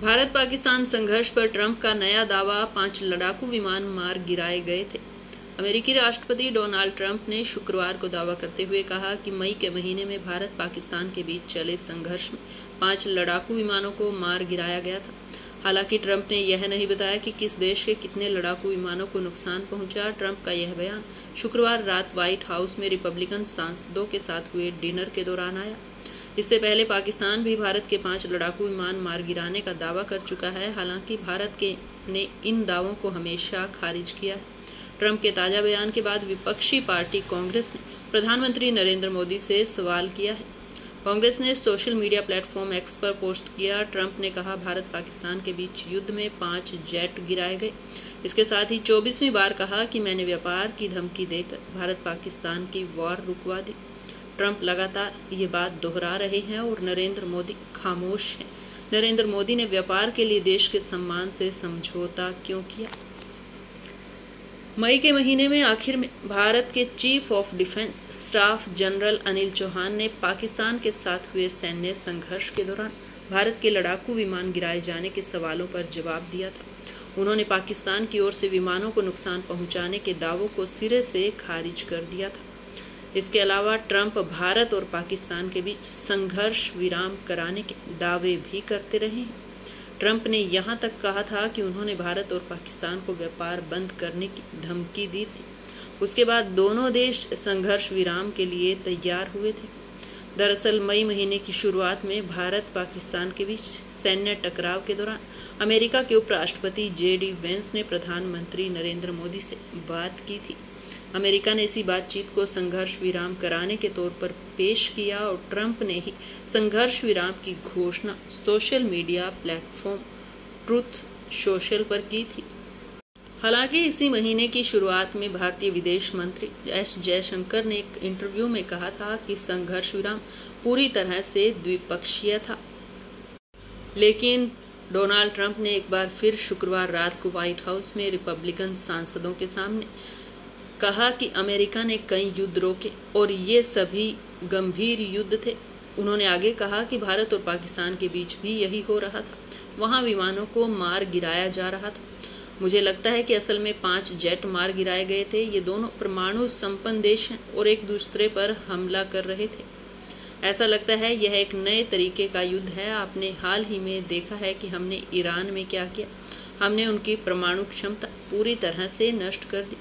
भारत पाकिस्तान संघर्ष पर ट्रंप का नया दावा, 5 लड़ाकू विमान मार गिराए गए थे। अमेरिकी राष्ट्रपति डोनाल्ड ट्रंप ने शुक्रवार को दावा करते हुए कहा कि मई के महीने में भारत पाकिस्तान के बीच चले संघर्ष में 5 लड़ाकू विमानों को मार गिराया गया था। हालांकि ट्रंप ने यह नहीं बताया कि किस देश के कितने लड़ाकू विमानों को नुकसान पहुंचा। ट्रंप का यह बयान शुक्रवार रात व्हाइट हाउस में रिपब्लिकन सांसदों के साथ हुए डिनर के दौरान आया। इससे पहले पाकिस्तान भी भारत के 5 लड़ाकू विमान मार गिराने का दावा कर चुका है। हालांकि भारत ने इन दावों को हमेशा खारिज किया है। ट्रंप के ताज़ा बयान के बाद विपक्षी पार्टी कांग्रेस ने प्रधानमंत्री नरेंद्र मोदी से सवाल किया है। कांग्रेस ने सोशल मीडिया प्लेटफॉर्म एक्स पर पोस्ट किया। ट्रंप ने कहा, भारत पाकिस्तान के बीच युद्ध में 5 जेट गिराए गए। इसके साथ ही 24वीं बार कहा कि मैंने व्यापार की धमकी देकर भारत पाकिस्तान की वॉर रुकवा दी। ट्रंप लगातार ये बात दोहरा रहे हैं और नरेंद्र मोदी खामोश हैं। नरेंद्र मोदी ने व्यापार के लिए देश के सम्मान से समझौता क्यों किया? मई के महीने में आखिर में भारत के chief of defence staff general Anil Chauhan ने पाकिस्तान के साथ हुए सैन्य संघर्ष के दौरान भारत के लड़ाकू विमान गिराए जाने के सवालों पर जवाब दिया था। उन्होंने पाकिस्तान की ओर से विमानों को नुकसान पहुंचाने के दावों को सिरे से खारिज कर दिया था। इसके अलावा ट्रंप भारत और पाकिस्तान के बीच संघर्ष विराम कराने के दावे भी करते रहे हैं। ट्रंप ने यहां तक कहा था कि उन्होंने भारत और पाकिस्तान को व्यापार बंद करने की धमकी दी थी। उसके बाद दोनों देश संघर्ष विराम के लिए तैयार हुए थे। दरअसल मई महीने की शुरुआत में भारत पाकिस्तान के बीच सैन्य टकराव के दौरान अमेरिका के उपराष्ट्रपति JD वेंस ने प्रधानमंत्री नरेंद्र मोदी से बात की थी। अमेरिका ने इसी बातचीत को संघर्ष विराम कराने के तौर पर पेश किया और ट्रंप ने ही संघर्ष विराम की घोषणा social media platform truth social पर की थी। हालांकि इसी महीने की शुरुआत में भारतीय विदेश मंत्री S जयशंकर ने एक इंटरव्यू में कहा था कि संघर्ष विराम पूरी तरह से द्विपक्षीय था। लेकिन डोनाल्ड ट्रंप ने एक बार फिर शुक्रवार रात को व्हाइट हाउस में रिपब्लिकन सांसदों के सामने कहा कि अमेरिका ने कई युद्ध रोके और ये सभी गंभीर युद्ध थे। उन्होंने आगे कहा कि भारत और पाकिस्तान के बीच भी यही हो रहा था। वहाँ विमानों को मार गिराया जा रहा था। मुझे लगता है कि असल में 5 जेट मार गिराए गए थे। ये दोनों परमाणु संपन्न देश हैं और एक दूसरे पर हमला कर रहे थे। ऐसा लगता है यह एक नए तरीके का युद्ध है। आपने हाल ही में देखा है कि हमने ईरान में क्या किया। हमने उनकी परमाणु क्षमता पूरी तरह से नष्ट कर दी।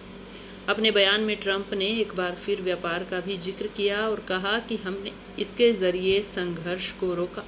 अपने बयान में ट्रंप ने एक बार फिर व्यापार का भी जिक्र किया और कहा कि हमने इसके जरिए संघर्ष को रोका।